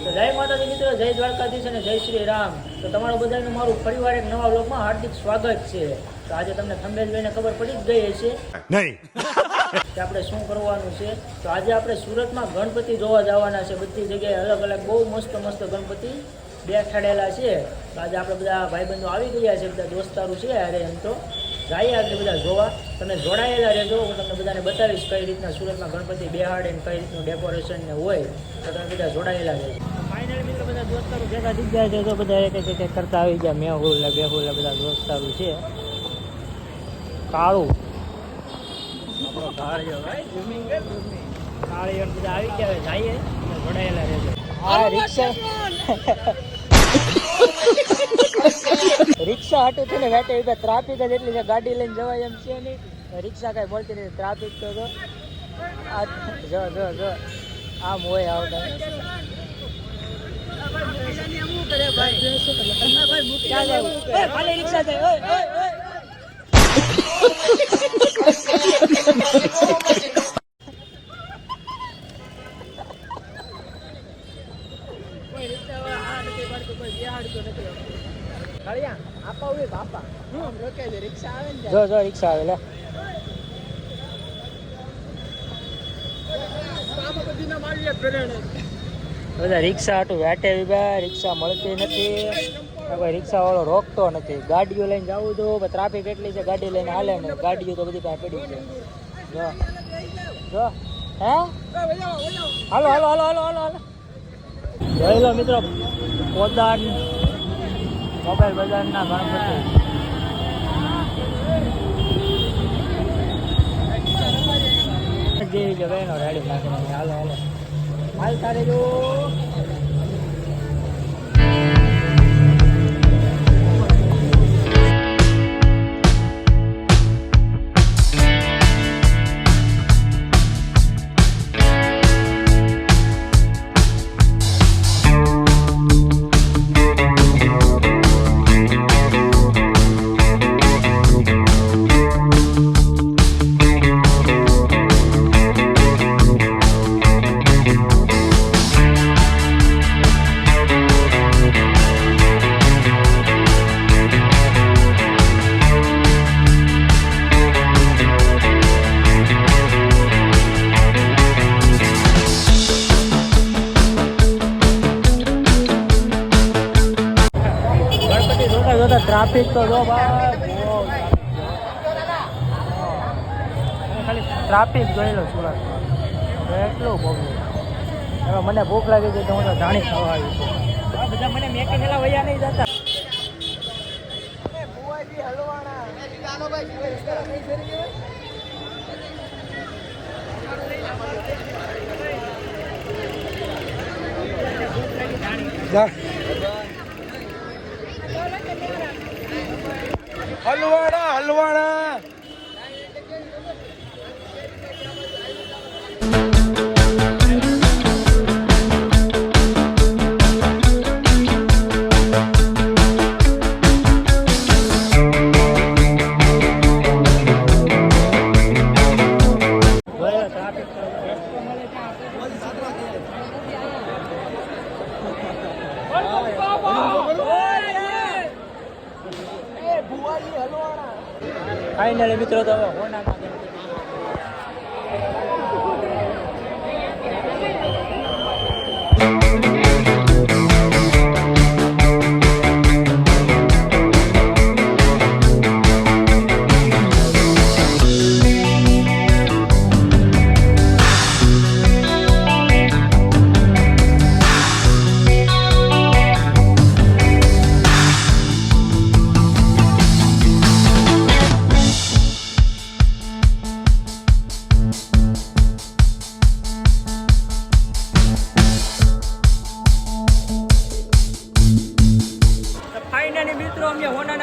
તો જય માતાજી મિત્રો, જય દ્વારકાધીશ અને જય શ્રી રામ. તો તમારું બધાનું મારું ફરીવાર એક નવા વ્લોગમાં હાર્દિક સ્વાગત છે. તો આજે તમને થંબનેલ જોઈને ખબર પડી જ ગઈ હશે નહીં કે આપણે શું કરવાનું છે. તો આજે આપણે સુરતમાં ગણપતિ જોવા જવાના છે. બધી જગ્યાએ અલગ અલગ બહુ મસ્ત મસ્ત ગણપતિ બેઠાડેલા છે. તો આજે આપણે બધા ભાઈબંધો આવી ગયા છે, બધા દોસ્તારો છે. અરે એમ તો જઈએ આપણે બધા જોવા. તમે જોડાયેલા રહેજો, હું તમને બધાને બતાવીશ કઈ રીતના સુરતમાં ગણપતિ બેહાડે ને કઈ રીતનું ડેકોરેશન ને હોય. તો તમે બધા જોડાયેલા રહેજો. ફાઇનલી મિત્રો બધા દોસ્તારો ભેગા થઈ ગયા છે. તો બધા એક કરતા આવી ગયા. મેહુલ બેહુલ બધા દોસ્તારો છે. કાળું આપણો કાળિયો ભાઈ કાળિયો બધા આવી ગયા. જઈએ જોડાયેલા રહેજો. હા રિક્ષા રિક્ષા હાટું છે ને વેટે ટ્રાફિક જ એટલી છે, ગાડી લઈને જવાય એમ છે નહીં. રિક્ષા કાંઈ મળતી નથી, ટ્રાફિક તો જો આમ હોય આવતા. રિક્ષા જો રિક્ષા આવે લે. બધા રિક્ષા હાટું વેટે વિભા, રિક્ષા મળતી નથી. કોઈ રિક્ષા વાળો રોકતો નથી. ગાડીઓ લઈને જવું તો ટ્રાફિક એટલી છે, ગાડી લઈને હાલે ને. ગાડીઓ તો બધી પાસે પડી છે. જો હે હાલો હાલો હાલો હાલો હાલો હાલો. જોઈ લો મિત્રો, પોદાન મોબાઈલ બજારના ગણપતિ. જેવી જગ્યાએનો રેડી નાખીને હાલો હાલો હાલ તારે જો. ટ્રાફિક તો જો ભાઈ, ખાલી ટ્રાફિક જોઈ લો સુરતમાં એટલું બહુ. હવે મને ભૂખ લાગી ગઈ તો હું તો જાણી ખાવા આવી છું. બધા મને મેકેલા વૈયા નહીં જતા. હલવાડા હલવાડા ફાઇનલી મિત્રો તો હવે હોનામાં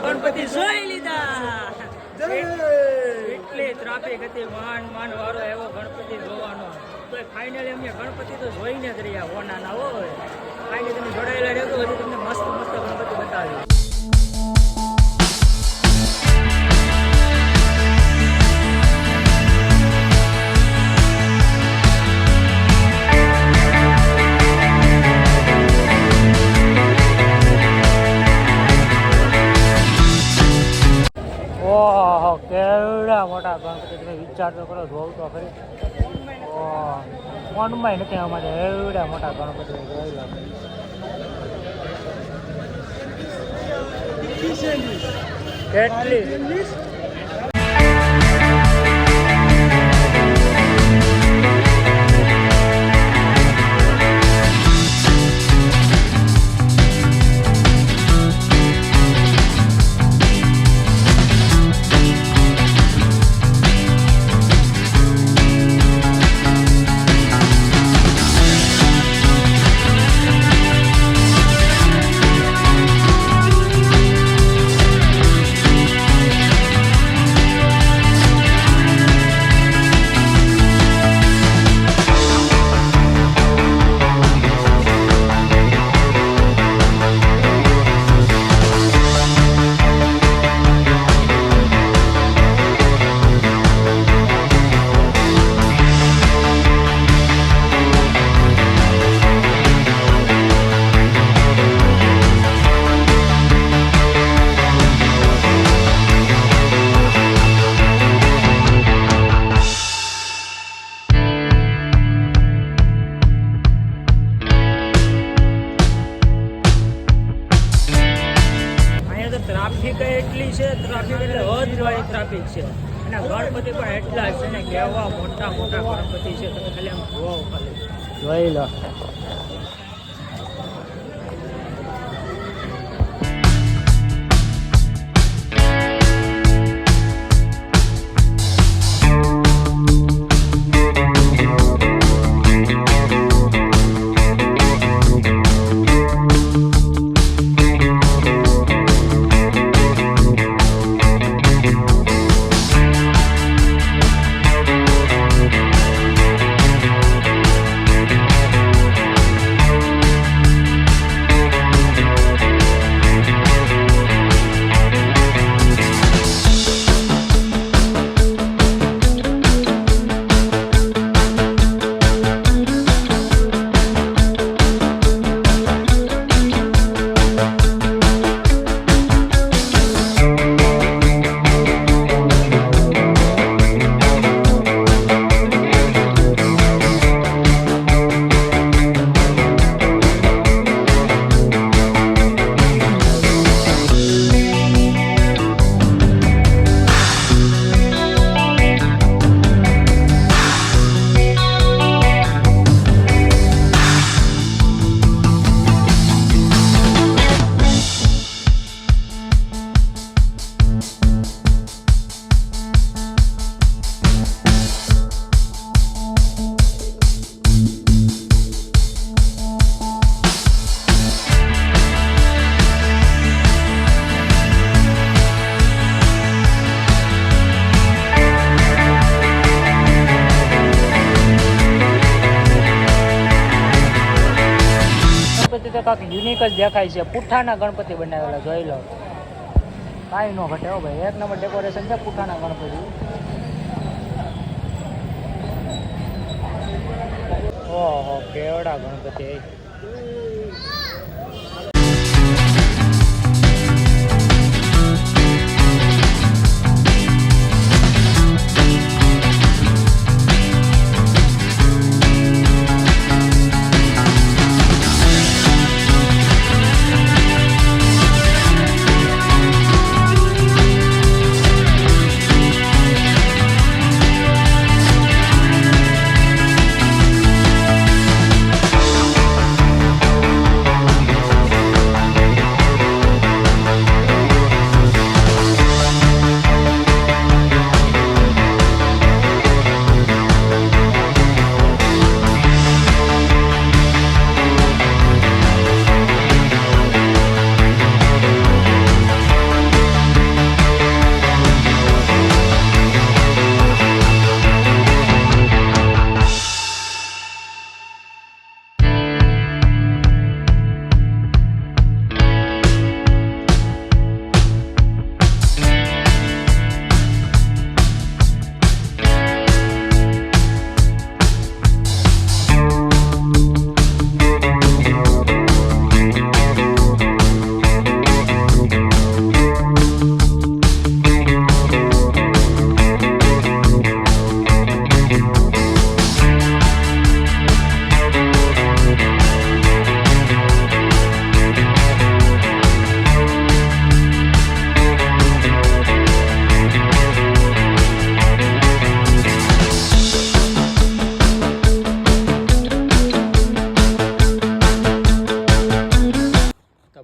ગણપતિ જોઈ લીધા. એટલી ટ્રાફિક હતી, માંડ વાળો એવો ગણપતિ જોવાનો. તો ફાઇનલી અમે ગણપતિ તો જોઈને જ રહ્યા હોનાના હોય. ફાઇનલી તમે જોડાયેલા રહેતો, હજી તમને મસ્ત મસ્ત ગણપતિ બતાવી. વિચાર તો કરો, જોવું તો ખરી. ફોનમાં નથી અમારે એવડા મોટા ગણપતિ જોયેલા. કેટલી ટ્રાફિક એટલી છે, ટ્રાફિક એટલે હદવાળી ટ્રાફિક છે. અને ગણપતિ પણ એટલા છે ને, કેવા મોટા મોટા ગણપતિ છે. તમે ખાલી આમ જોવો, ખાલી જોઈ લો. કાંઈક યુનિક જ દેખાય છે. પુઠ્ઠાના ગણપતિ બનાવેલા, જોઈ લો. કાંઈ ન ઘટે હો ભાઈ, એક નંબર ડેકોરેશન છે પુઠ્ઠાના ગણપતિ. ઓહો, કેવડા ગણપતિ.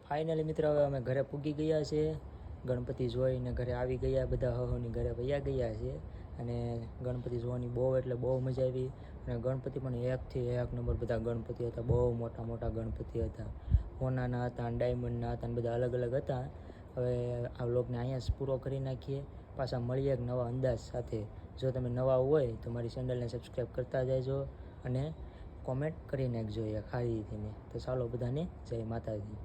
ફાઇનલી મિત્ર હવે અમે ઘરે પૂગી ગયા છે. ગણપતિ જોઈને ઘરે આવી ગયા, બધા હહોની ઘરે વયા ગયા છે. અને ગણપતિ જોવાની બહુ એટલે બહુ મજા આવી. અને ગણપતિ પણ એકથી એક નંબર બધા ગણપતિ હતા, બહુ મોટા મોટા ગણપતિ હતા. સોનાના હતા અને ડાયમંડના હતા અને બધા અલગ અલગ હતા. હવે આ વ્લોગને અહીંયા જ પૂરો કરી નાખીએ. પાછા મળીએ એક નવા અંદાજ સાથે. જો તમે નવા હોય તો મારી ચેનલને સબસ્ક્રાઈબ કરતા જજો અને કોમેન્ટ કરી નાખજો એક સારી રીતની. તો ચાલો બધાને જય માતાજી.